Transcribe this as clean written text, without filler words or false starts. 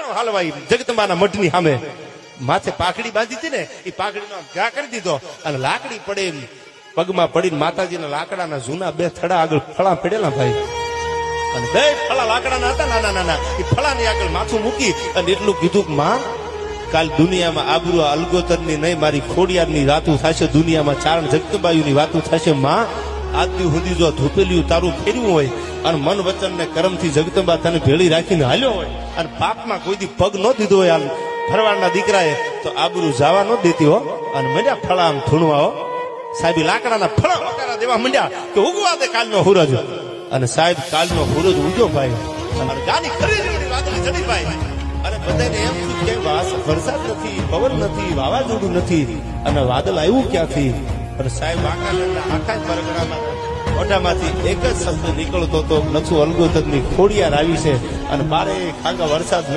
ચાલો હાલવા જગદંબાના મઠની સામે માથે પાઘડી બાંધી હતી ને એ પાઘડીનો ઘા કરી દીધો અને લાકડી પડે પગમાં પડીને માતાજીના લાકડાના જૂના બે થડા આગળ ફળા પડેલા ભાઈ અને બે ફળા લાકડાના હતા નાના નાના એ ફળાની આગળ માથું મૂકી અને એટલું કીધું કે માં કાલ દુનિયામાં આબરૂ અલગોતરની નહીં મારી ખોડિયારની વાતું થશે દુનિયામાં ચારણ જગદંબાયુની વાતું થશે માં આજ દી સુધી જો ધૂપેલિયું તારું ફેરવું હોય અને મન વચન ને કર્મથી જગદંબા તને ભેળી રાખીને હાલ્યો હોય અને પાપમાં કોઈ દી પગ ન દીધો હોય ફરવાડના દીકરાએ તો આબરૂ જવા ન દેતી હો અને મંડ્યા ફળા આમ ધૂણવા હો સાહેબ લાકડાના ફળા વકારા દેવા મંડ્યા કે ઉગવા દે કાલનો હુરજ અને સાહેબ કાલનો હુરજ ઉગ્યો ભાઈ અને ગાની ખરી વાદળી ચડી ભાઈ અને બધાને એમ થયું કે વરસાદ નથી પવન નથી વાવાઝોડું નથી અને વાદળ આવ્યું ક્યાંથી અને સાહેબ આખા પરગણામાં મોઢામાંથી એક જ શબ્દ નીકળતો તો નથુ અલગોતરની ખોડિયાર આવી છે અને બારે ખાંગા વરસાદ